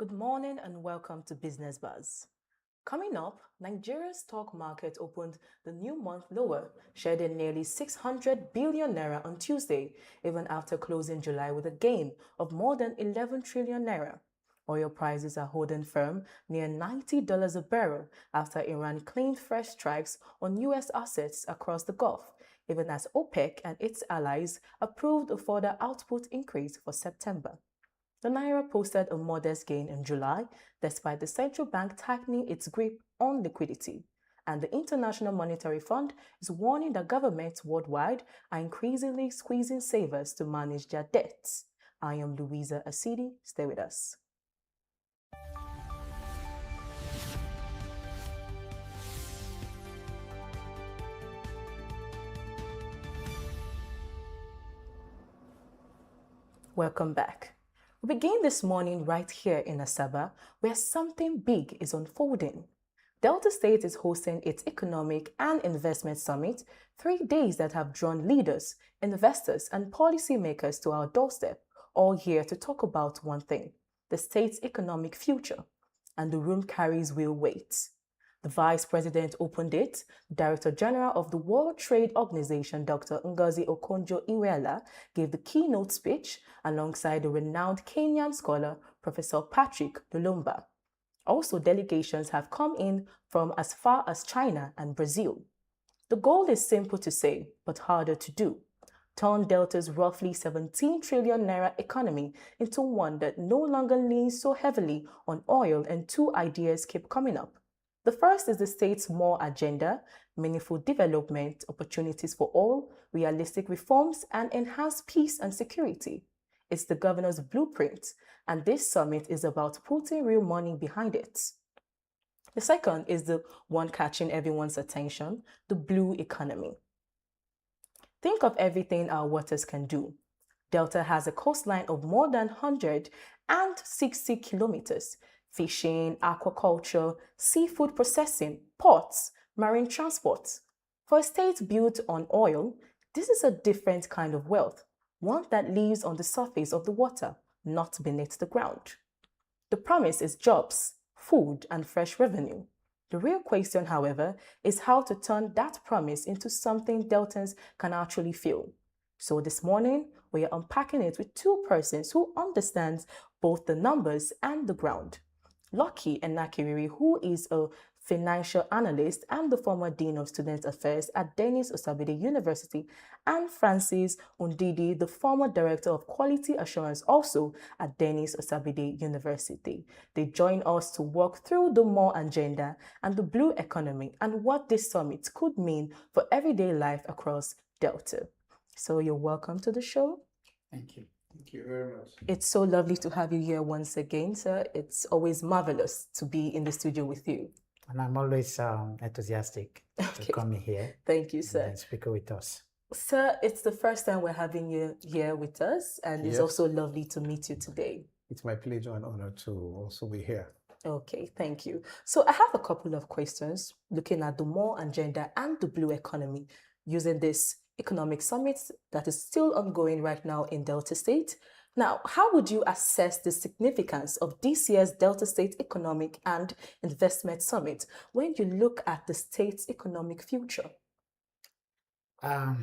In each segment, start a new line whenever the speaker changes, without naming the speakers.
Good morning and welcome to Business Buzz. Coming up, Nigeria's stock market opened the new month lower, shedding nearly 600 billion naira on Tuesday, even after closing July with a gain of more than 11 trillion naira. Oil prices are holding firm near $90 a barrel after Iran claimed fresh strikes on U.S. assets across the Gulf, even as OPEC and its allies approved a further output increase for September. The Naira posted a modest gain in July despite the central bank tightening its grip on liquidity. And the International Monetary Fund is warning that governments worldwide are increasingly squeezing savers to manage their debts. I am Louisa Asidi. Stay with us. Welcome back. We begin this morning right here in Asaba, where something big is unfolding. Delta State is hosting its Economic and Investment Summit, 3 days that have drawn leaders, investors, and policymakers to our doorstep, all here to talk about one thing: the state's economic future. And the room carries real weight. The Vice President opened it. Director General of the World Trade Organization, Dr. Ngozi Okonjo-Iweala, gave the keynote speech alongside the renowned Kenyan scholar, Professor Patrick Lumumba. Also, delegations have come in from as far as China and Brazil. The goal is simple to say, but harder to do: turn Delta's roughly 17 trillion naira economy into one that no longer leans so heavily on oil, and two ideas keep coming up. The first is the state's more agenda: meaningful development, opportunities for all, realistic reforms, and enhanced peace and security. It's the governor's blueprint, and this summit is about putting real money behind it. The second is the one catching everyone's attention: the blue economy. Think of everything our waters can do. Delta has a coastline of more than 160 kilometers. Fishing, aquaculture, seafood processing, ports, marine transport. For a state built on oil, this is a different kind of wealth, one that lives on the surface of the water, not beneath the ground. The promise is jobs, food, and fresh revenue. The real question, however, is how to turn that promise into something Deltans can actually feel. So this morning, we are unpacking it with two persons who understand both the numbers and the ground. Lucky Enakiriri, who is a financial analyst and the former Dean of Student Affairs at Dennis Osabide University, and Francis Undidi, the former Director of Quality Assurance also at Dennis Osabide University. They join us to walk through the more agenda and the blue economy and what this summit could mean for everyday life across Delta. So you're welcome to the show.
Thank you. Thank you very much.
It's so lovely to have you here once again, sir. It's always marvelous to be in the studio with you.
And I'm always enthusiastic to come here.
Thank you, sir.
And speak with us.
Sir, it's the first time we're having you here with us, and it's also lovely to meet you today.
It's my pleasure and honor to also be here.
Okay, thank you. So I have a couple of questions looking at the more agenda and the blue economy using this economic summit that is still ongoing right now in Delta State. Now, how would you assess the significance of this year's Delta State Economic and Investment Summit when you look at the state's economic future?
I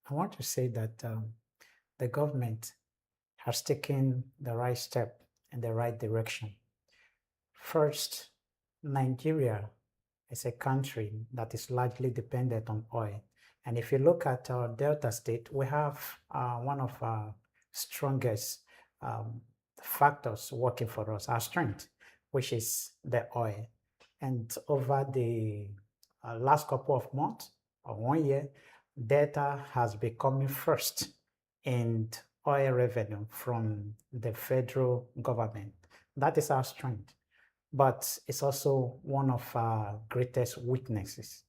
want to say that the government has taken the right step in the right direction. First, Nigeria is a country that is largely dependent on oil. And if you look at our Delta State, we have one of our strongest factors working for us, our strength, which is the oil. And over the last couple of months or 1 year, Delta has been coming first in oil revenue from the federal government. That is our strength. But it's also one of our greatest weaknesses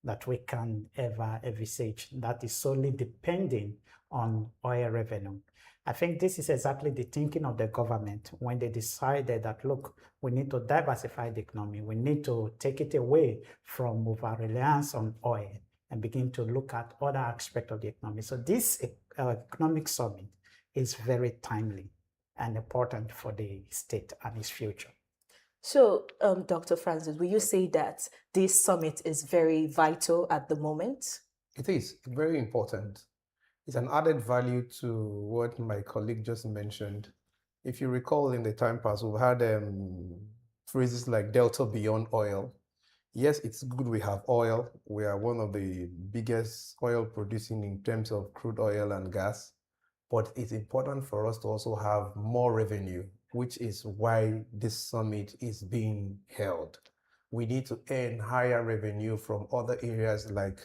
that we can ever envisage, that is solely depending on oil revenue. I think this is exactly the thinking of the government when they decided that, look, we need to diversify the economy. We need to take it away from over-reliance on oil and begin to look at other aspects of the economy. So this economic summit is very timely. and important for the state and its future.
So, Dr. Francis, will you say that this summit is very vital at the moment?
It is very important. It's an added value to what my colleague just mentioned. If you recall, in the time past, we've had phrases like Delta beyond oil. Yes, it's good we have oil. We are one of the biggest oil producing in terms of crude oil and gas. But it's important for us to also have more revenue, which is why this summit is being held. We need to earn higher revenue from other areas like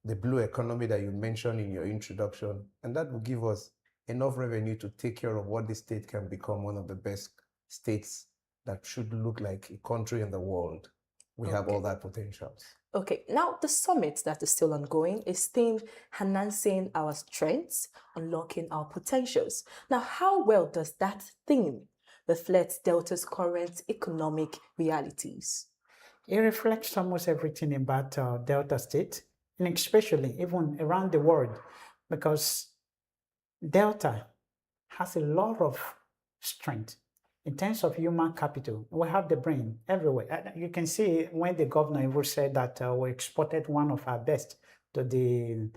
the blue economy that you mentioned in your introduction, and that will give us enough revenue to take care of what the state can become one of the best states that should look like a country in the world. We have all that potential.
Okay, now the summit that is still ongoing is themed Enhancing Our Strengths, Unlocking Our Potentials. Now, how well does that theme reflect Delta's current economic realities?
It reflects almost everything about Delta State, and especially even around the world, because Delta has a lot of strength in terms of human capital. We have the brain everywhere. You can see when the governor even said that we exported one of our best to the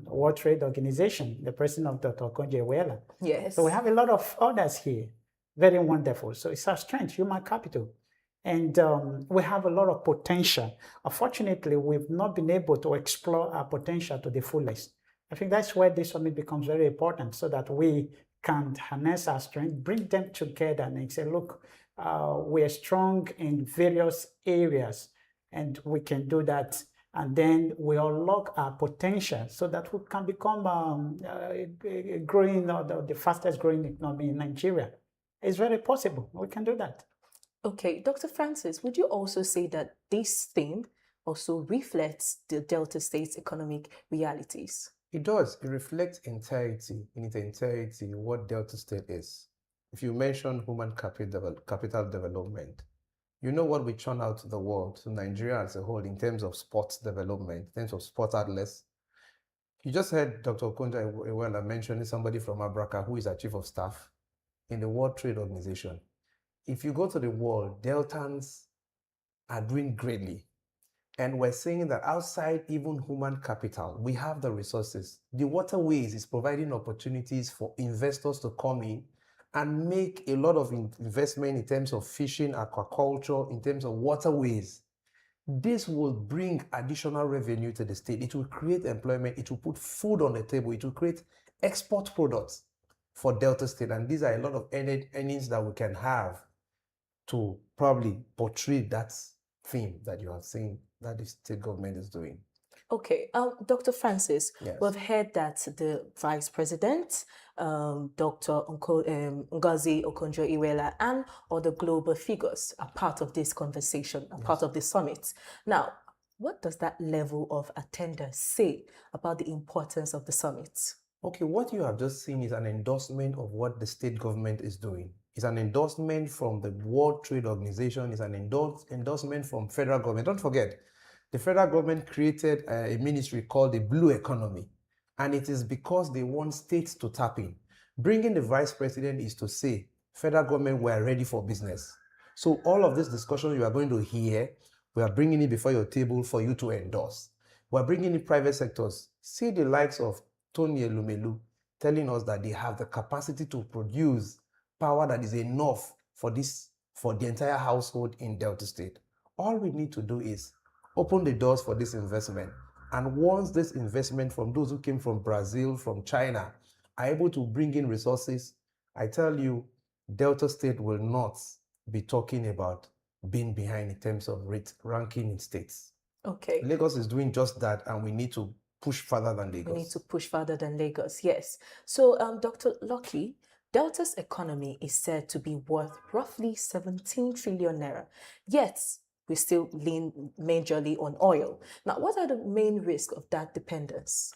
World Trade Organization, the president of Dr. Okonjo-Iweala.
Yes.
So we have a lot of others here, very wonderful. So it's our strength, human capital. And we have a lot of potential. Unfortunately, we've not been able to explore our potential to the fullest. I think that's where this summit becomes very important, so that we can harness our strength, bring them together and say, look, we are strong in various areas and we can do that. And then we unlock our potential so that we can become a growing, the fastest growing economy in Nigeria. It's very possible. We can do that.
Okay, Dr. Francis, would you also say that this theme also reflects the Delta State's economic realities?
It does. It reflects in its entirety, what Delta State is. If you mention human capital development, you know what we churn out to the world, to Nigeria as a whole, in terms of sports development, in terms of sports athletes. You just heard Dr. Okonjo-Iweala mentioning somebody from Abraka who is a chief of staff in the World Trade Organization. If you go to the world, Deltans are doing greatly. And we're saying that outside even human capital, we have the resources. The waterways is providing opportunities for investors to come in and make a lot of investment in terms of fishing, aquaculture, in terms of waterways. This will bring additional revenue to the state. It will create employment. It will put food on the table. It will create export products for Delta State. And these are a lot of earnings that we can have to probably portray that theme that you have seen that the state government is doing.
Okay, Dr. Francis,
Yes.
we've heard that the Vice President, Dr. Ngozi Okonjo-Iweala, and other global figures are part of this conversation, are part of the summit. Now, what does that level of attendance say about the importance of the summit?
Okay, what you have just seen is an endorsement of what the state government is doing. It's an endorsement from the World Trade Organization. It's an endorsement from federal government. Don't forget, the federal government created a ministry called the Blue Economy, and it is because they want states to tap in. Bringing the vice president is to say, federal government, we are ready for business. So all of this discussion you are going to hear, we are bringing it before your table for you to endorse. We are bringing in private sectors. See the likes of Tony Elumelu telling us that they have the capacity to produce power that is enough for the entire household in Delta State. All we need to do is open the doors for this investment. And once this investment from those who came from Brazil, from China, are able to bring in resources, I tell you, Delta State will not be talking about being behind in terms of ranking in states.
Okay.
Lagos is doing just that, and we need to push further than Lagos.
We need to push further than Lagos, yes. So, Dr. Lucky, Delta's economy is said to be worth roughly 17 trillion naira, yet we still lean majorly on oil. Now, what are the main risks of that dependence?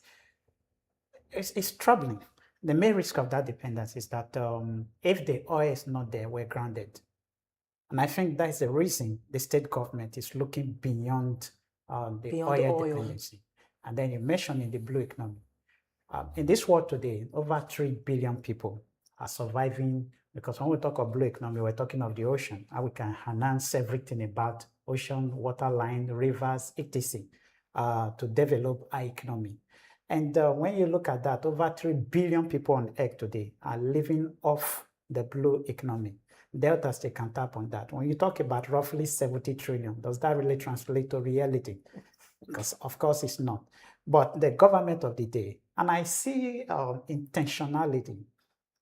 It's troubling. The main risk of that dependence is that if the oil is not there, we're grounded. And I think that's the reason the state government is looking beyond the oil dependency. And then you mentioned in the blue economy. In this world today, over 3 billion people are surviving, because when we talk of blue economy, we're talking of the ocean, and we can enhance everything about ocean, water line, rivers, etc., to develop our economy. And when you look at that, over 3 billion people on Earth today are living off the blue economy. Delta State can tap on that. When you talk about roughly 70 trillion, does that really translate to reality? Because of course it's not. But the government of the day, and I see intentionality,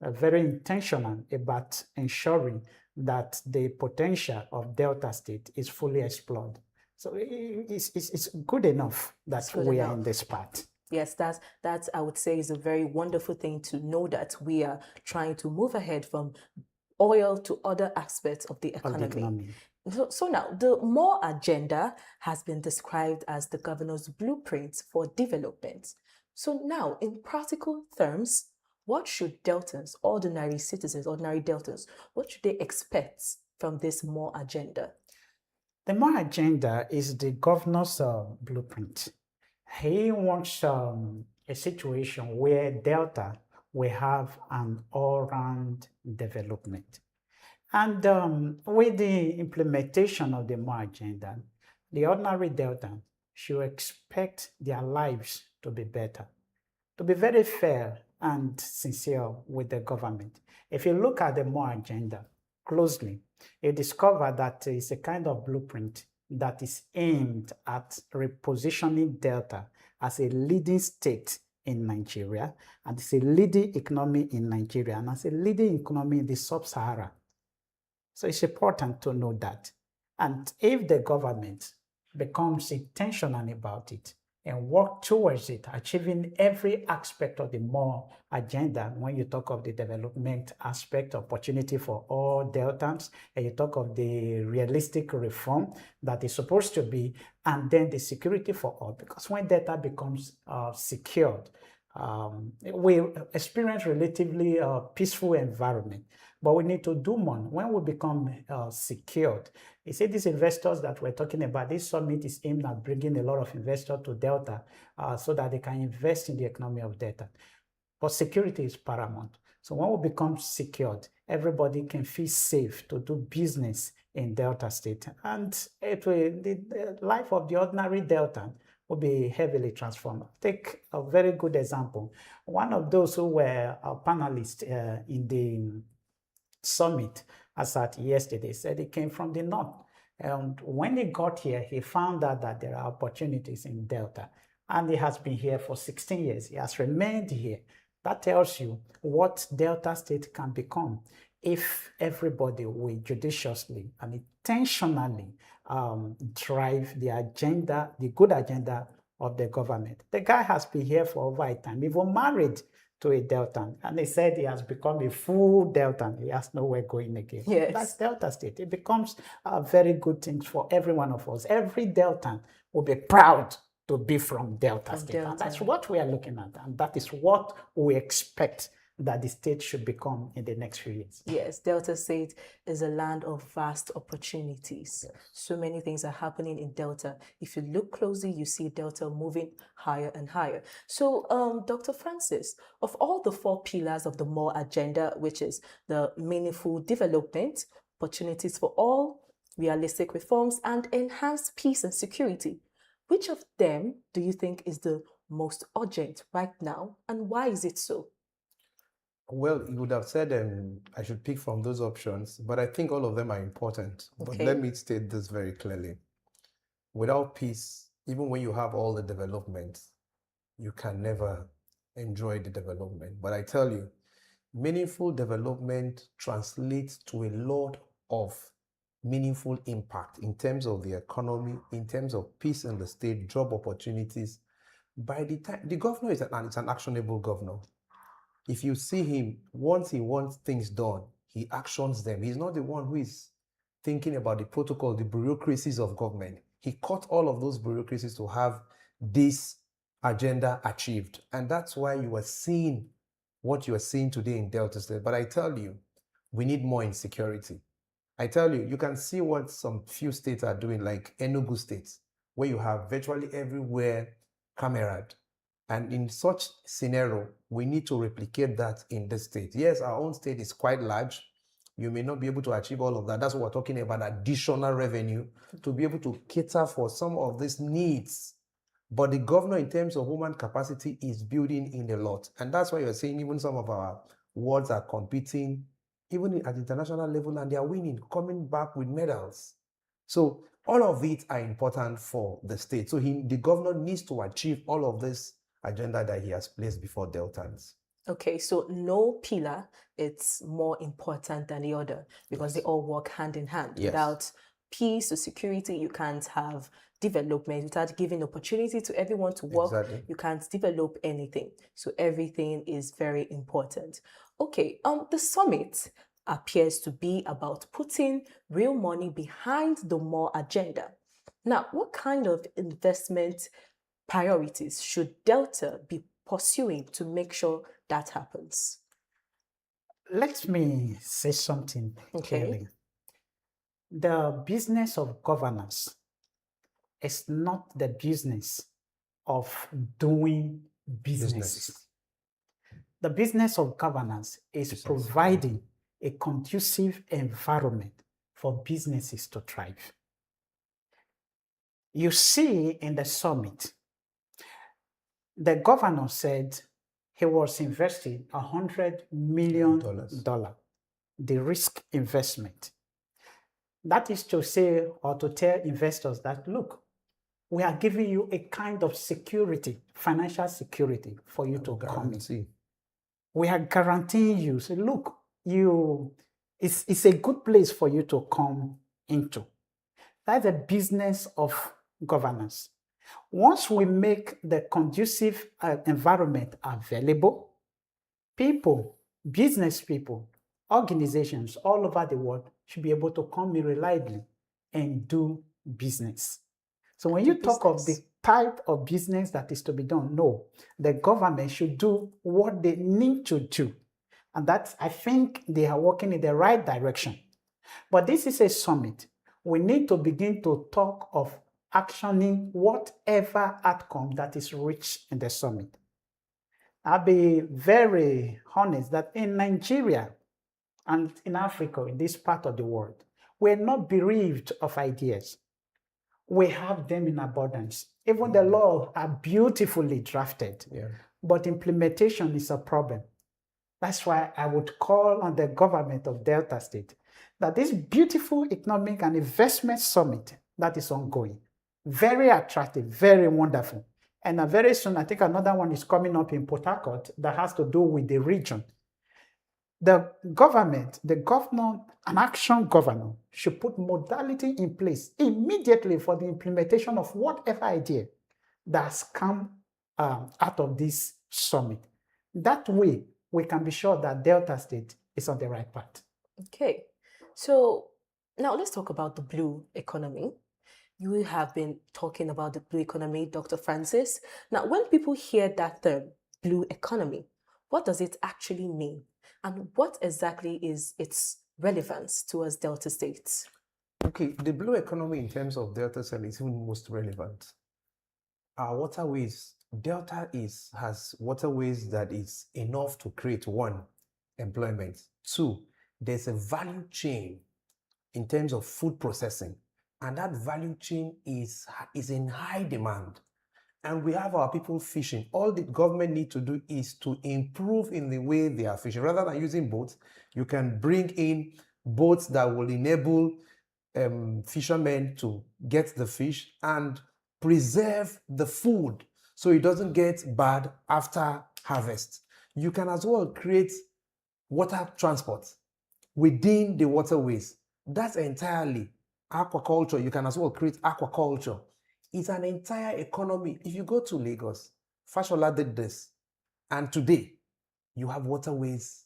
very intentional about ensuring that the potential of Delta State is fully explored. So it's good enough that
good
we are
enough.
in this part.
Yes, that's I would say is a very wonderful thing to know, that we are trying to move ahead from oil to other aspects of the economy. So now, the MORE agenda has been described as the governor's blueprint for development. So now, in practical terms, what should Deltans, ordinary citizens, ordinary Deltans, what should they expect from this MORE agenda?
The MORE agenda is the governor's blueprint. He wants a situation where Delta will have an all-round development. And with the implementation of the MORE agenda, the ordinary Delta should expect their lives to be better, to be very fair and sincere with the government. If you look at the MORE agenda closely, you discover that it's a kind of blueprint that is aimed at repositioning Delta as a leading state in Nigeria, and it's a leading economy in Nigeria, and as a leading economy in the sub-Sahara. So it's important to know that. And if the government becomes intentional about it and work towards it, achieving every aspect of the MORE agenda, when you talk of the development aspect, opportunity for all Deltans, and you talk of the realistic reform that is supposed to be, and then the security for all, because when data becomes secured, we experience relatively peaceful environment. But we need to do more. When we become secured, you see, these investors that we're talking about, this summit is aimed at bringing a lot of investors to Delta so that they can invest in the economy of Delta. But security is paramount. So when we become secured, everybody can feel safe to do business in Delta State. And the life of the ordinary Delta will be heavily transformed. Take a very good example. One of those who were panelists in the summit as at yesterday said he came from the north. And when he got here, he found out that there are opportunities in Delta. And he has been here for 16 years. He has remained here. That tells you what Delta State can become if everybody will judiciously and intentionally drive the agenda, the good agenda of the government. The guy has been here for over a time, even married to a Deltan, and he said he has become a full Deltan. He has nowhere going again.
Yes.
That's Delta State. It becomes a very good thing for every one of us. Every Deltan will be proud to be from Delta State. And that's what we are looking at, and that is what we expect that the state should become in the next few years.
Yes, Delta State is a land of vast opportunities. Yes. So many things are happening in Delta. If you look closely, you see Delta moving higher and higher. So, Dr. Francis, of all the 4 pillars of the MORE agenda, which is the meaningful development, opportunities for all, realistic reforms, and enhanced peace and security, which of them do you think is the most urgent right now, and why is it so?
Well, you would have said I should pick from those options, but I think all of them are important. Okay. But let me state this very clearly. Without peace, even when you have all the development, you can never enjoy the development. But I tell you, meaningful development translates to a lot of meaningful impact in terms of the economy, in terms of peace in the state, job opportunities. By the time the governor is an actionable governor. If you see him, once he wants things done, he actions them. He's not the one who is thinking about the protocol, the bureaucracies of government. He cut all of those bureaucracies to have this agenda achieved. And that's why you are seeing what you are seeing today in Delta State. But I tell you, we need more insecurity. I tell you, you can see what some few states are doing, like Enugu State, where you have virtually everywhere cameraed. And in such scenario, we need to replicate that in the state. Yes, our own state is quite large. You may not be able to achieve all of that. That's what we're talking about, additional revenue to be able to cater for some of these needs. But the governor, in terms of human capacity, is building in a lot. And that's why you're seeing even some of our wards are competing, even at international level, and they are winning, coming back with medals. So all of it are important for the state. So the governor needs to achieve all of this agenda that he has placed before Deltans.
Okay, so no pillar it's more important than the other because they all work hand in hand.
Yes.
Without peace or security, you can't have development. Without giving opportunity to everyone to work,
Exactly.
you can't develop anything. So everything is very important. Okay, the summit appears to be about putting real money behind the more agenda. Now, what kind of investment priorities should Delta be pursuing to make sure that happens?
Let me say something
Okay.
clearly. The business of governance is not the business of doing businesses. The business of governance is providing a conducive environment for businesses to thrive. You see in the summit, the governor said he was investing $100 million, the risk investment. That is to say, or to tell investors that, look, we are giving you a kind of security, financial security for you to come in. We are guaranteeing you, say, look, it's a good place for you to come into. That's the business of governance. Once we make the conducive environment available, people, business people, organizations all over the world should be able to come in reliably and do business. So when you talk of the type of business that is to be done, no, the government should do what they need to do. And that's, I think they are working in the right direction. But this is a summit. We need to begin to talk of actioning whatever outcome that is reached in the summit. I'll be very honest that in Nigeria and in Africa, in this part of the world, we're not bereaved of ideas. We have them in abundance. Even the laws are beautifully drafted, but implementation is a problem. That's why I would call on the government of Delta State that this beautiful economic and investment summit that is ongoing, very attractive, very wonderful. And very soon, I think another one is coming up in Port Harcourt that has to do with the region. The government, the governor, an action governor should put modality in place immediately for the implementation of whatever idea that's come out of this summit. That way, we can be sure that Delta State is on the right path.
Okay, so now let's talk about the blue economy. You have been talking about the blue economy, Dr. Francis. Now, when people hear that term, blue economy, what does it actually mean? And what exactly is its relevance towards Delta States?
Okay, the blue economy in terms of Delta State is even most relevant. Our waterways, Delta has waterways that is enough to create, one, employment. Two, there's a value chain in terms of food processing. And that value chain is in high demand. And we have our people fishing. All the government need to do is to improve in the way they are fishing. Rather than using boats, you can bring in boats that will enable fishermen to get the fish and preserve the food so it doesn't get bad after harvest. You can as well create water transport within the waterways. That's entirely aquaculture. You can as well create aquaculture. It's an entire economy. If you go to Lagos, Fashola did this, and today you have waterways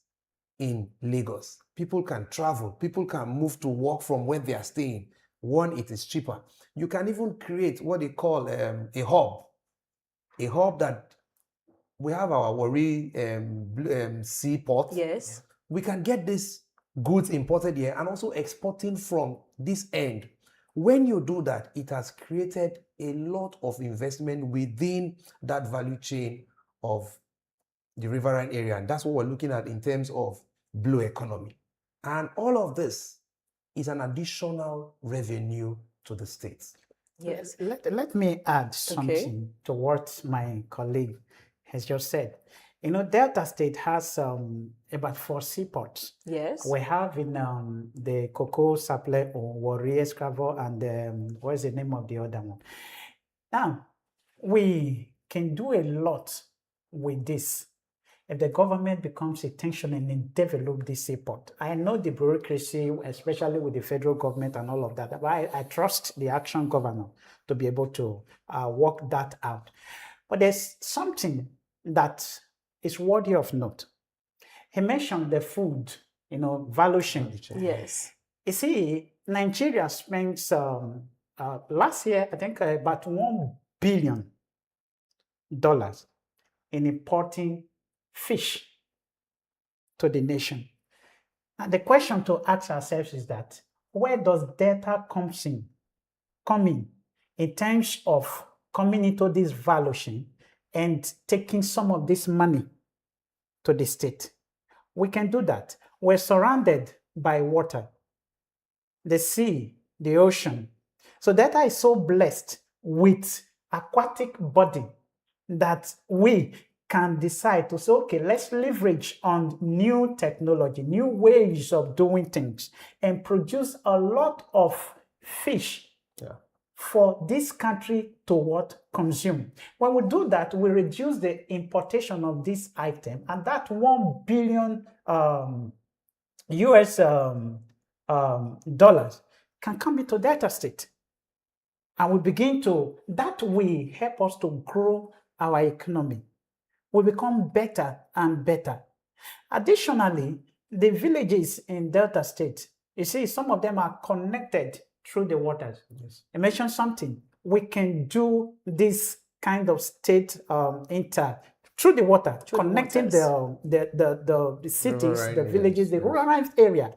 in Lagos. People can travel, people can move to work from where they are staying. One, it is cheaper. You can even create what they call a hub that we have our Warri seaport.
Yes.
We can get these goods imported here and also exporting from this end. When you do that, it has created a lot of investment within that value chain of the riverine area. And that's what we're looking at in terms of blue economy. And all of this is an additional revenue to the states.
Yes.
Let me add something to what my colleague has just said. Delta State has about 4 seaports.
Yes.
We have in the Cocoa, Saple, Warri, Escravo, and what is the name of the other one? Now, we can do a lot with this if the government becomes intentional and develop this seaport. I know the bureaucracy, especially with the federal government and all of that, but I trust the action governor to be able to work that out. But there's something that is worthy of note. He mentioned the food, value chain.
Yes.
You see, Nigeria spends last year, I think, about $1 billion in importing fish to the nation. And the question to ask ourselves is that, where does data come in terms of coming into this value chain and taking some of this money to the state? We can do that. We're surrounded by water, the sea, the ocean. So data is so blessed with aquatic body that we can decide to say, okay, let's leverage on new technology, new ways of doing things, and produce a lot of fish for this country to consume. When we do that, we reduce the importation of this item, and that $1 billion US dollars can come into Delta State. And we begin that will help us to grow our economy. We become better and better. Additionally, the villages in Delta State, you see, some of them are connected through the waters. Yes. I mentioned something. We can do this kind of state through the water, connecting the cities, the villages, the rural area.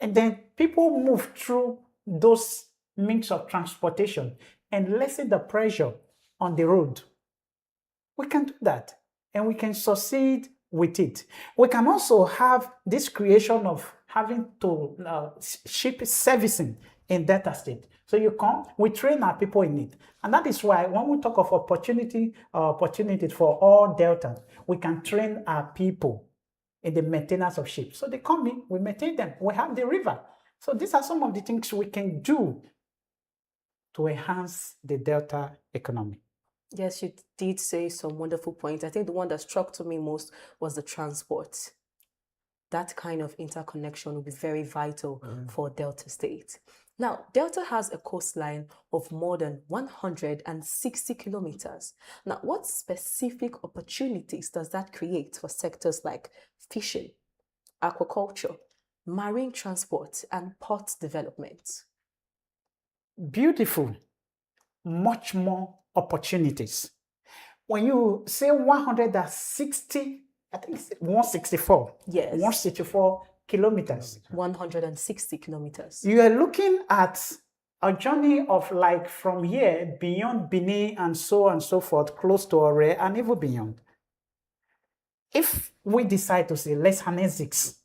And then people move through those means of transportation and lessen the pressure on the road. We can do that, and we can succeed with it. We can also have this creation of having to ship servicing in Delta State. So you come, we train our people in it. And that is why when we talk of opportunities for all Delta, we can train our people in the maintenance of ships. So they come in, we maintain them, we have the river. So these are some of the things we can do to enhance the Delta economy.
Yes, you did say some wonderful points. I think the one that struck to me most was the transport. That kind of interconnection will be very vital for Delta State. Now, Delta has a coastline of more than 160 kilometers. Now, what specific opportunities does that create for sectors like fishing, aquaculture, marine transport, and port development?
Beautiful. Much more opportunities. When you say 160, I think it's 164.
Yes.
164 kilometers.
160 kilometers.
You are looking at a journey of from here beyond Benin and so forth, close to Ore and even beyond. If we decide to say, let's harness this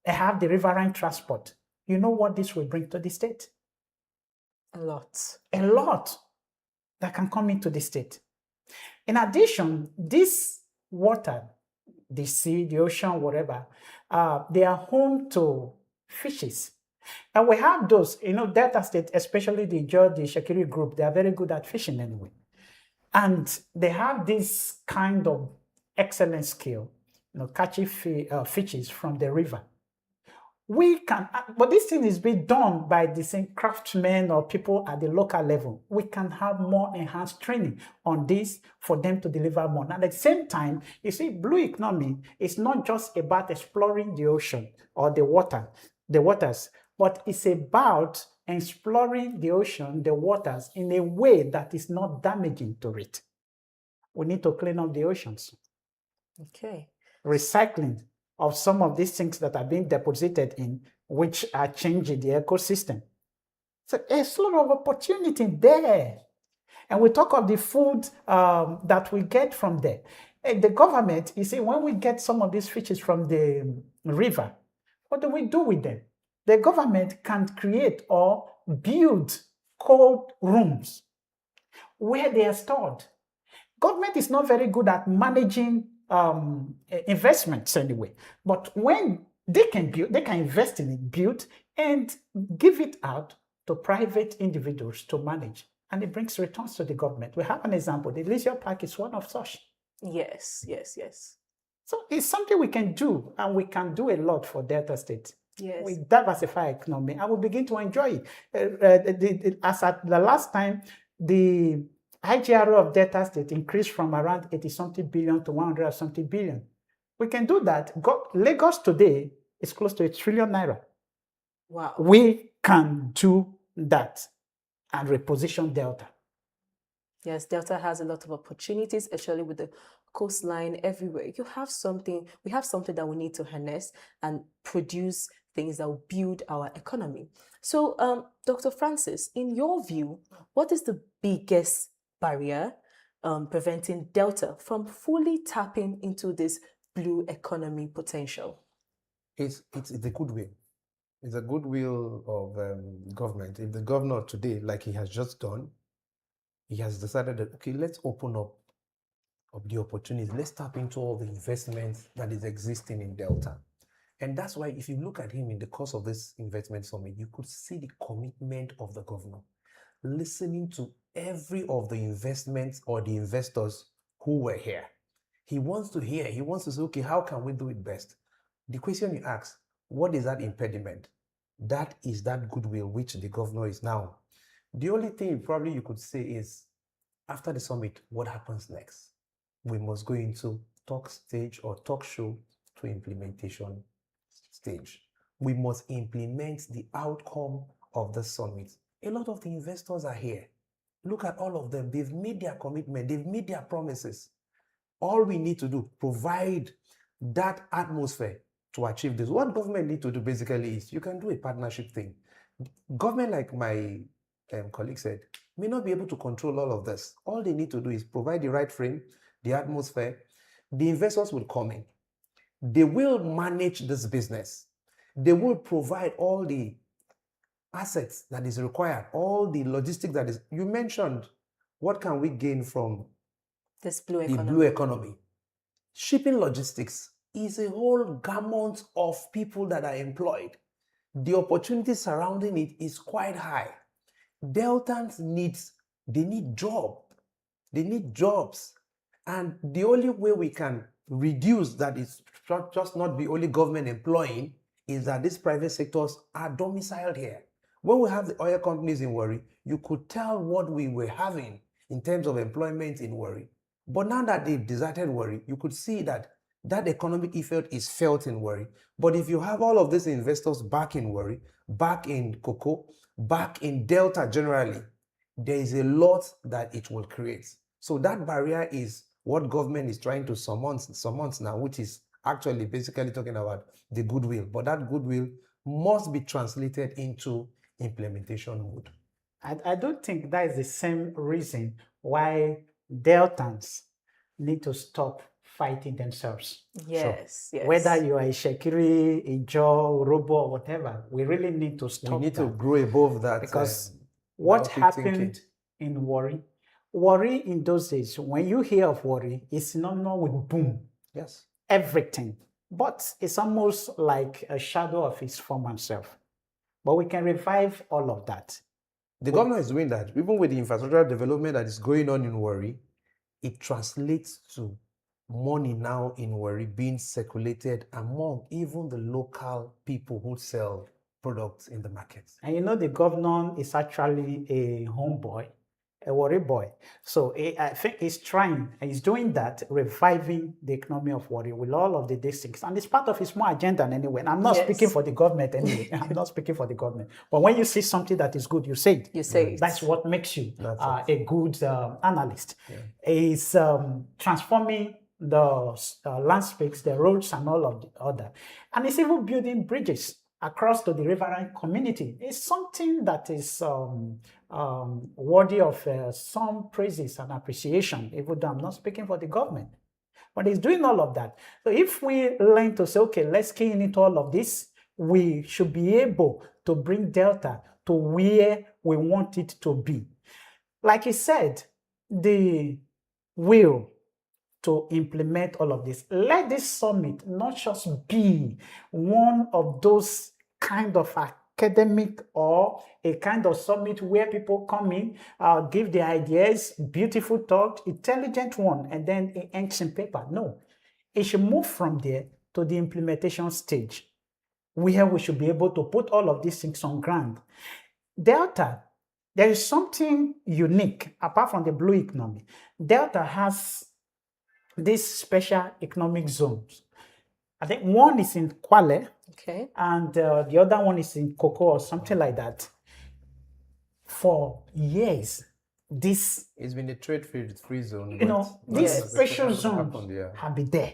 and have the riverine transport, you know what this will bring to the state?
A lot.
A lot that can come into the state. In addition, this water, the sea, the ocean, whatever, they are home to fishes. And we have those, Delta State, especially the George, the Shakiri group, they are very good at fishing anyway. And they have this kind of excellent skill, catching fishes from the river. We can, but this thing is being done by the same craftsmen or people at the local level. We can have more enhanced training on this for them to deliver more. And at the same time, you see, blue economy is not just about exploring the ocean or the waters, but it's about exploring the ocean, the waters, in a way that is not damaging to it. We need to clean up the oceans.
Okay.
Recycling of some of these things that are being deposited in, which are changing the ecosystem. So there's a lot of opportunity there. And we talk of the food that we get from there. And the government, you see, when we get some of these fishes from the river, what do we do with them? The government can create or build cold rooms where they are stored. Government is not very good at managing investments anyway. But when they can build, they can invest in it, build, and give it out to private individuals to manage. And it brings returns to the government. We have an example. The leisure park is one of such.
Yes, yes, yes.
So it's something we can do, and we can do a lot for Delta State.
Yes.
We diversify economy, and we begin to enjoy it. As at the last time, the IGRO of Delta State increased from around 80-something billion to 100-something billion. We can do that. Lagos today is close to ₦1 trillion.
Wow.
We can do that and reposition Delta.
Yes, Delta has a lot of opportunities, especially with the coastline everywhere. We have something that we need to harness and produce things that will build our economy. So, Dr. Francis, in your view, what is the biggest barrier preventing Delta from fully tapping into this blue economy potential?
It's the goodwill. It's a goodwill of government. If the governor today, like he has just done, he has decided that, okay, let's open up the opportunities. Let's tap into all the investments that is existing in Delta. And that's why if you look at him in the course of this investment summit, you could see the commitment of the governor, listening to every of the investments or the investors who were here. He wants to hear, he wants to say, okay, how can we do it best? The question you ask, what is that impediment? That is that goodwill which the governor is now. The only thing probably you could say is, after the summit, what happens next? We must go into talk stage or talk show to implementation stage. We must implement the outcome of the summit. A lot of the investors are here. Look at all of them. They've made their commitment. They've made their promises. All we need to do, provide that atmosphere to achieve this. What government need to do basically is, you can do a partnership thing. Government, like my colleague said, may not be able to control all of this. All they need to do is provide the right frame, the atmosphere. The investors will come in. They will manage this business. They will provide all the assets that is required, all the logistics that is. You mentioned, what can we gain from
this blue
the
economy?
blue economy? Shipping logistics is a whole gamut of people that are employed. The opportunity surrounding it is quite high. Deltans need job. They need jobs. And the only way we can reduce that is just not the only government employing, is that these private sectors are domiciled here. When we have the oil companies in Warri, you could tell what we were having in terms of employment in Warri. But now that they've deserted Warri, you could see that economic effect is felt in Warri. But if you have all of these investors back in Warri, back in cocoa, back in Delta generally, there is a lot that it will create. So that barrier is what government is trying to summon now, which is actually basically talking about the goodwill. But that goodwill must be translated into implementation mode.
I don't think that is the same reason why Deltans need to stop fighting themselves.
Yes, yes.
Whether you are a Shekiri, a Joe, Robo, or whatever, we really need to stop.
We need to grow above that.
Because what happened in Warri in those days, when you hear of Warri, it's synonymous with boom.
Yes.
Everything. But it's almost like a shadow of its former self. But we can revive all of that.
The governor is doing that. Even with the infrastructural development that is going on in Warri, it translates to money now in Warri being circulated among even the local people who sell products in the market.
And you know, the governor is actually a homeboy, a Warri boy. So I think he's doing that, reviving the economy of Warri with all of the districts. And it's part of his more agenda anyway. And I'm not speaking for the government anyway. I'm not speaking for the government. But when you see something that is good, you say it.
You say it.
That's what makes you a good analyst. Yeah. Is transforming the landscapes, the roads, and all of the other. And it's even building bridges across to the riverine community. It's something that is worthy of some praises and appreciation, even though I'm not speaking for the government. But it's doing all of that. So if we learn to say, okay, let's key into all of this, we should be able to bring Delta to where we want it to be. Like he said, the will to implement all of this. Let this summit not just be one of those kind of academic or a kind of summit where people come in, give their ideas, beautiful talk, intelligent one, and then it ends in paper. No, it should move from there to the implementation stage, where we should be able to put all of these things on ground. Delta, there is something unique apart from the blue economy. Delta has these special economic zones. I think one is in Kwale,
Okay.
and the other one is in Koko or something like that. For years, this,
It's been a trade-free zone.
you know,
but
these
Yes.
special
nothing
zones
happened, yeah.
have been there.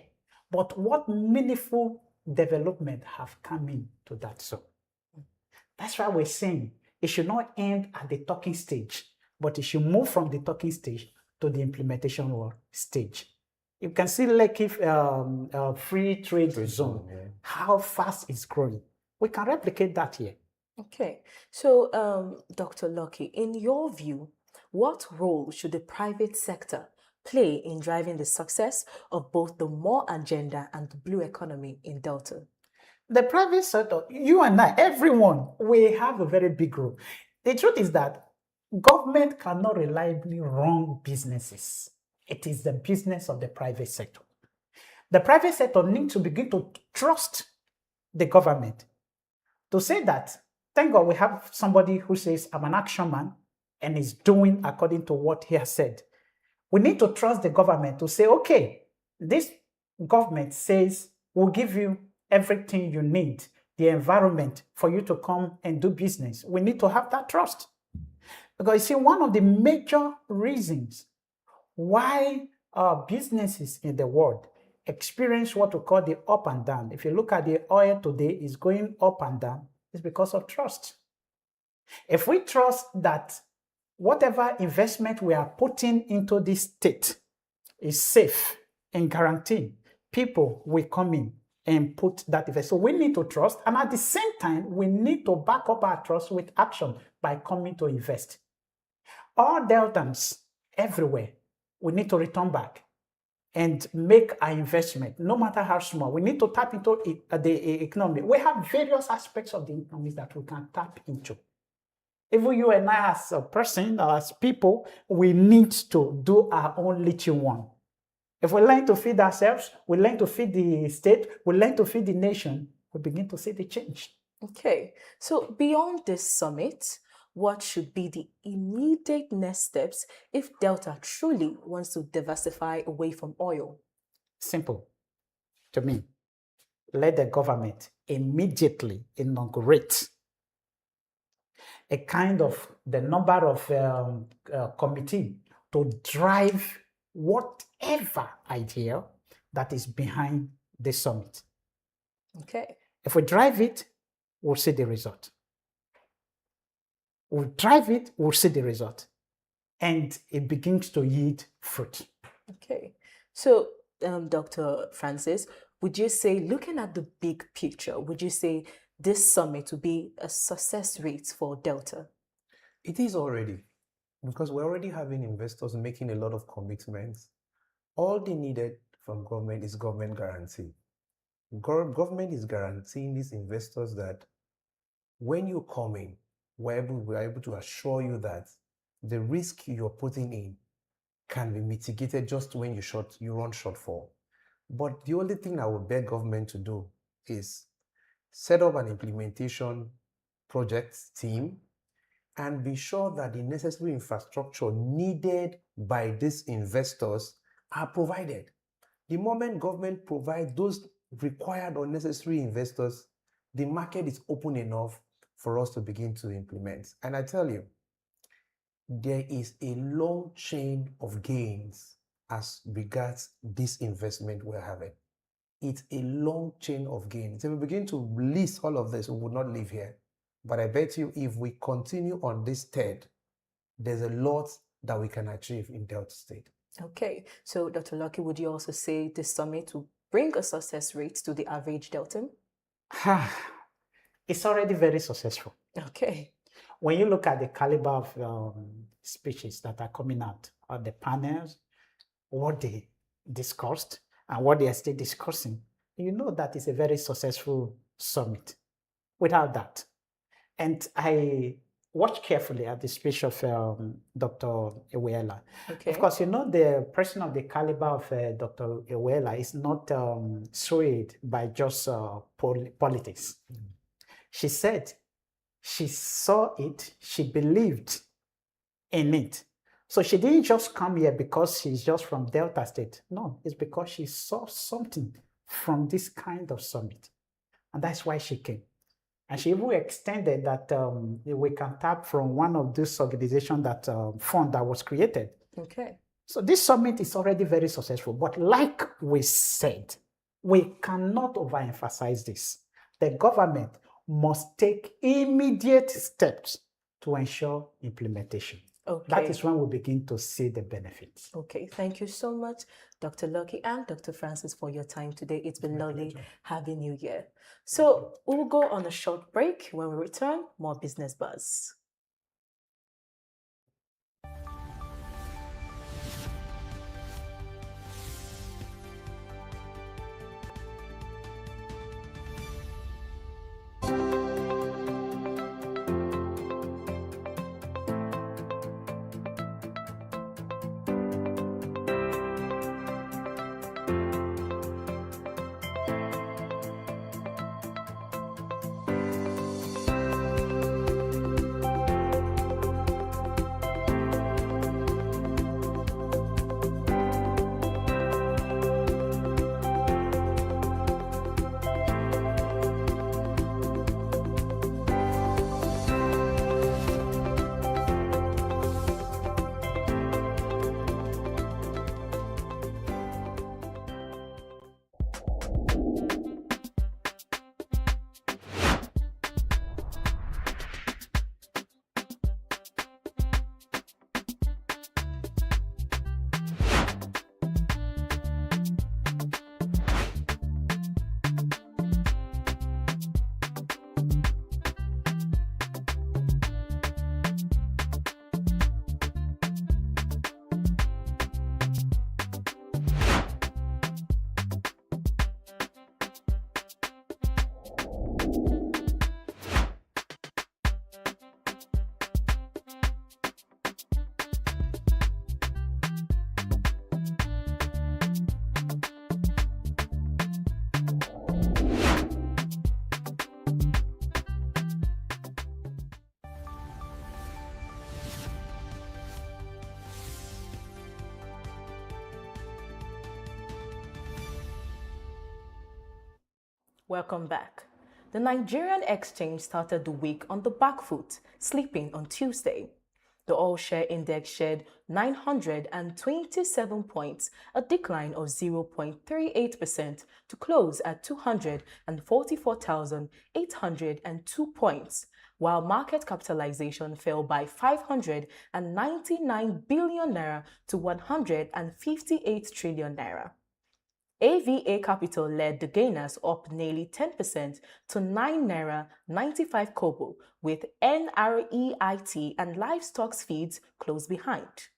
But what meaningful development have come into that zone? That's why we're saying it should not end at the talking stage, but it should move from the talking stage to the implementation stage. You can see Lekki free trade zone,
yeah.
how fast it's growing. We can replicate that here.
Okay. So, Dr. Lucky, in your view, what role should the private sector play in driving the success of both the more agenda and the blue economy in Delta?
The private sector, you and I, everyone, we have a very big role. The truth is that government cannot reliably run businesses. It is the business of the private sector. The private sector needs to begin to trust the government. To say that, thank God we have somebody who says, I'm an action man and is doing according to what he has said. We need to trust the government to say, okay, this government says we'll give you everything you need, the environment for you to come and do business. We need to have that trust. Because you see, one of the major reasons why businesses in the world experience what we call the up and down. If you look at the oil today, is going up and down. It's because of trust. If we trust that whatever investment we are putting into this state is safe and guaranteed, people will come in and put that investment. So we need to trust, and at the same time, we need to back up our trust with action by coming to invest. All Deltans everywhere, we need to return back and make our investment, no matter how small. We need to tap into the economy. We have various aspects of the economy that we can tap into. Even you and I, as a person, as people, we need to do our own little one. If we learn to feed ourselves, we learn to feed the state, we learn to feed the nation, we begin to see the change.
Okay. So, beyond this summit, what should be the immediate next steps if Delta truly wants to diversify away from oil?
Simple to me. Let the government immediately inaugurate a kind of the number of committee to drive whatever idea that is behind the summit.
Okay.
If we drive it, we'll see the result. We'll drive it, we'll see the result. And it begins to yield fruit.
Okay. So, Dr. Francis, would you say, looking at the big picture, would you say this summit will be a success rate for Delta?
It is already, because we're already having investors making a lot of commitments. All they needed from government is government guarantee. Government is guaranteeing these investors that when you come in, we're able to assure you that the risk you're putting in can be mitigated just when you run shortfall. But the only thing I would beg government to do is set up an implementation project team and be sure that the necessary infrastructure needed by these investors are provided. The moment government provides those required or necessary investors, the market is open enough for us to begin to implement. And I tell you, there is a long chain of gains as regards this investment we're having. It's a long chain of gains. If we begin to list all of this, we would not live here. But I bet you if we continue on this thread, there's a lot that we can achieve in Delta State.
Okay, so Dr. Lucky, would you also say this summit will bring a success rate to the average Deltan?
It's already very successful.
Okay.
When you look at the caliber of speeches that are coming out, or the panels, what they discussed, and what they are still discussing, you know that it's a very successful summit. Without that. And I watched carefully at the speech of Dr. Ewela.
Okay.
Of course, you know, the person of the caliber of Dr. Ewela is not swayed by just politics. She said she saw it, she believed in it. So she didn't just come here because she's just from Delta State. No, it's because she saw something from this kind of summit. And that's why she came. And she even extended that we can tap from one of these organizations that fund that was created.
Okay.
So this summit is already very successful. But like we said, we cannot overemphasize this. The government must take immediate steps to ensure implementation.
Okay.
That is when we begin to see the benefits.
Okay, thank you so much, Dr. Lucky and Dr. Francis, for your time today. It's been lovely having you here. So we'll go on a short break. When we return, more Business Buzz. Welcome back. The Nigerian exchange started the week on the back foot, sleeping on Tuesday. The oil share index shed 927 points, a decline of 0.38% to close at 244,802 points, while market capitalization fell by 599 billion naira to 158 trillion naira. AVA Capital led the gainers up nearly 10% to 9 naira 95 kobo, with NREIT and livestock's feeds close behind.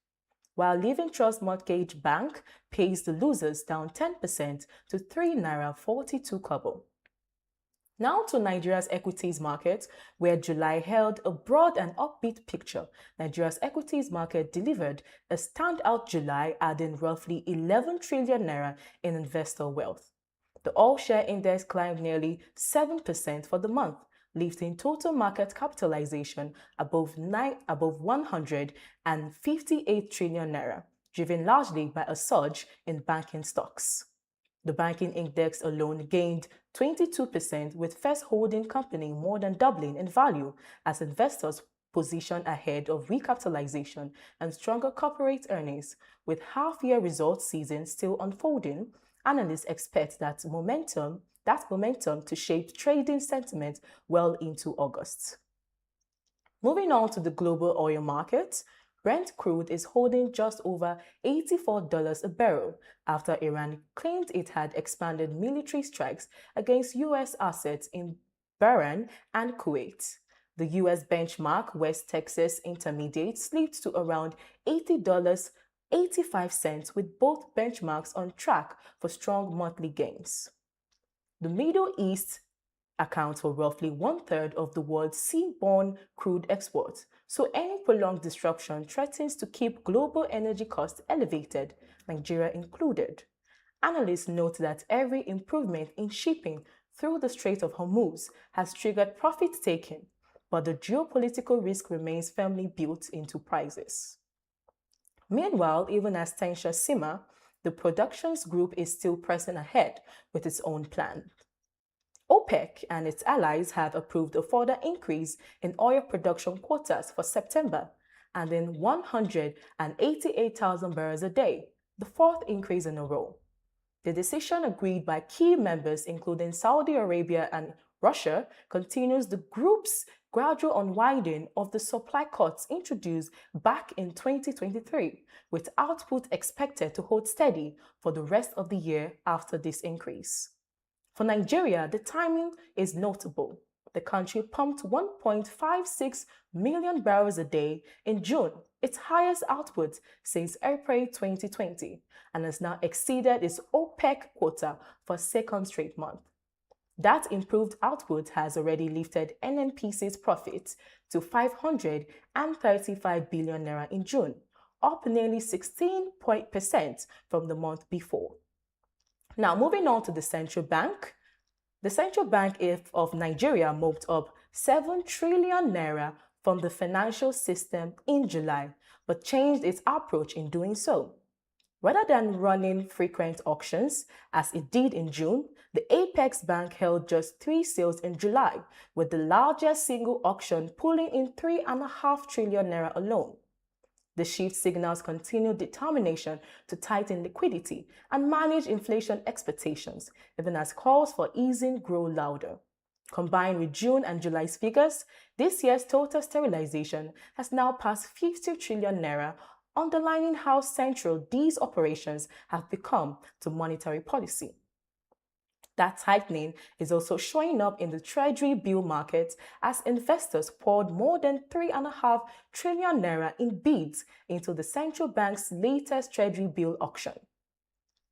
While Living Trust Mortgage Bank pays the losers down 10% to 3 naira 42 kobo. Now to Nigeria's equities market, where July held a broad and upbeat picture. Nigeria's equities market delivered a standout July, adding roughly 11 trillion naira in investor wealth. The all-share index climbed nearly 7% for the month, lifting total market capitalization above 158 trillion naira, driven largely by a surge in banking stocks. The banking index alone gained 22%, with First Holding Company more than doubling in value as investors position ahead of recapitalization and stronger corporate earnings. With half-year results season still unfolding, analysts expect that momentum to shape trading sentiment well into August. Moving on to the global oil market, Brent crude is holding just over $84 a barrel after Iran claimed it had expanded military strikes against U.S. assets in Bahrain and Kuwait. The U.S. benchmark West Texas Intermediate slipped to around $80.85, with both benchmarks on track for strong monthly gains. The Middle East accounts for roughly one-third of the world's seaborne crude exports, so any prolonged disruption threatens to keep global energy costs elevated, Nigeria included. Analysts note that every improvement in shipping through the Strait of Hormuz has triggered profit-taking, but the geopolitical risk remains firmly built into prices. Meanwhile, even as tensions simmer, the productions group is still pressing ahead with its own plan. OPEC and its allies have approved a further increase in oil production quotas for September, adding 188,000 barrels a day, the fourth increase in a row. The decision, agreed by key members including Saudi Arabia and Russia, continues the group's gradual unwinding of the supply cuts introduced back in 2023, with output expected to hold steady for the rest of the year after this increase. For Nigeria, the timing is notable. The country pumped 1.56 million barrels a day in June, its highest output since April 2020, and has now exceeded its OPEC quota for a second straight month. That improved output has already lifted NNPC's profits to 535 billion naira in June, up nearly 16% from the month before. Now, moving on to the central bank. The Central Bank of Nigeria mopped up 7 trillion naira from the financial system in July, but changed its approach in doing so. Rather than running frequent auctions, as it did in June, the Apex Bank held just 3 sales in July, with the largest single auction pulling in 3.5 trillion naira alone. The shift signals continued determination to tighten liquidity and manage inflation expectations, even as calls for easing grow louder. Combined with June and July's figures, this year's total sterilization has now passed 50 trillion naira, underlining how central these operations have become to monetary policy. That tightening is also showing up in the Treasury bill market as investors poured more than 3.5 trillion naira in bids into the central bank's latest Treasury bill auction.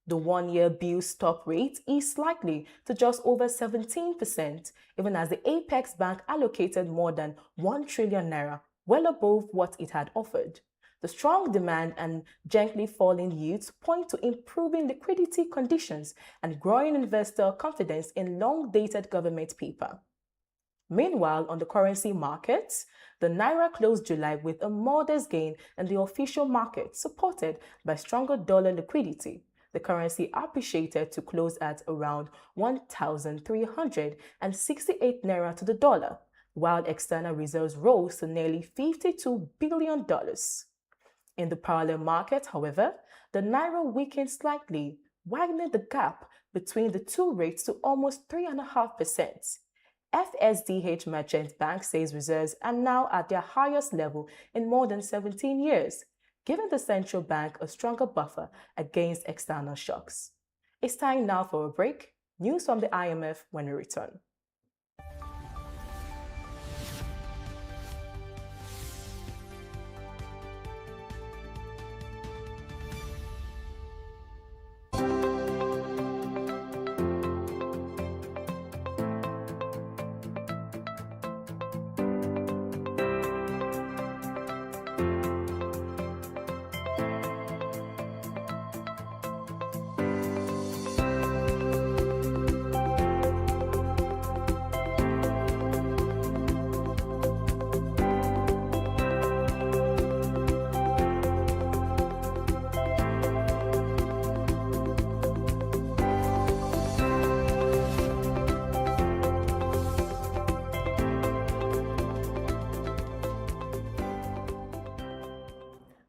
The one-year bill stop rate is slightly to just over 17%, even as the Apex Bank allocated more than 1 trillion naira, well above what it had offered. The strong demand and gently falling yields point to improving liquidity conditions and growing investor confidence in long-dated government paper. Meanwhile, on the currency markets, the Naira closed July with a modest gain in the official market, supported by stronger dollar liquidity. The currency appreciated to close at around 1,368 naira to the dollar, while external reserves rose to nearly $52 billion. In the parallel market, however, the Naira weakened slightly, widening the gap between the two rates to almost 3.5%. FSDH Merchant Bank says reserves are now at their highest level in more than 17 years, giving the central bank a stronger buffer against external shocks. It's time now for a break. News from the IMF when we return.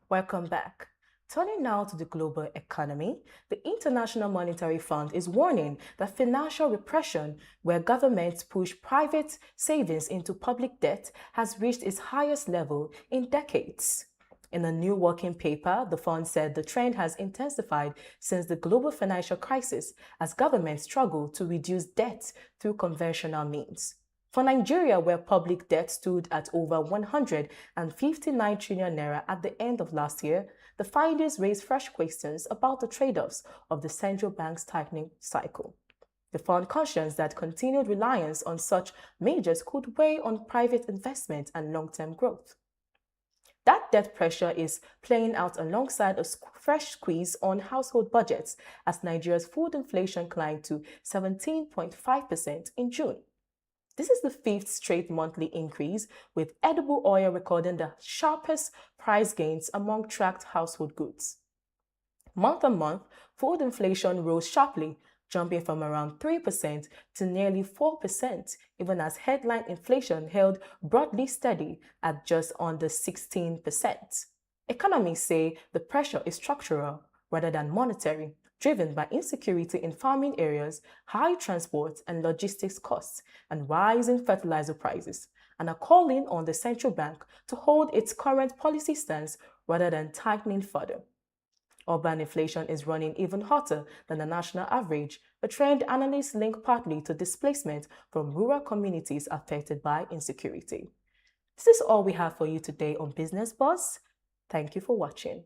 Welcome back. Turning now to the global economy, the International Monetary Fund is warning that financial repression, where governments push private savings into public debt, has reached its highest level in decades. In a new working paper, the fund said the trend has intensified since the global financial crisis as governments struggle to reduce debt through conventional means. For Nigeria, where public debt stood at over 159 trillion naira at the end of last year, the findings raise fresh questions about the trade-offs of the central bank's tightening cycle. The fund cautions that continued reliance on such measures could weigh on private investment and long-term growth. That debt pressure is playing out alongside a fresh squeeze on household budgets as Nigeria's food inflation climbed to 17.5% in June. This is the fifth straight monthly increase, with edible oil recording the sharpest price gains among tracked household goods. Month on month, food inflation rose sharply, jumping from around 3% to nearly 4%, even as headline inflation held broadly steady at just under 16%. Economists say the pressure is structural rather than monetary, driven by insecurity in farming areas, high transport and logistics costs, and rising fertilizer prices, and are calling on the central bank to hold its current policy stance rather than tightening further. Urban inflation is running even hotter than the national average, a trend analysts link partly to displacement from rural communities affected by insecurity. This is all we have for you today on Business Buzz. Thank you for watching.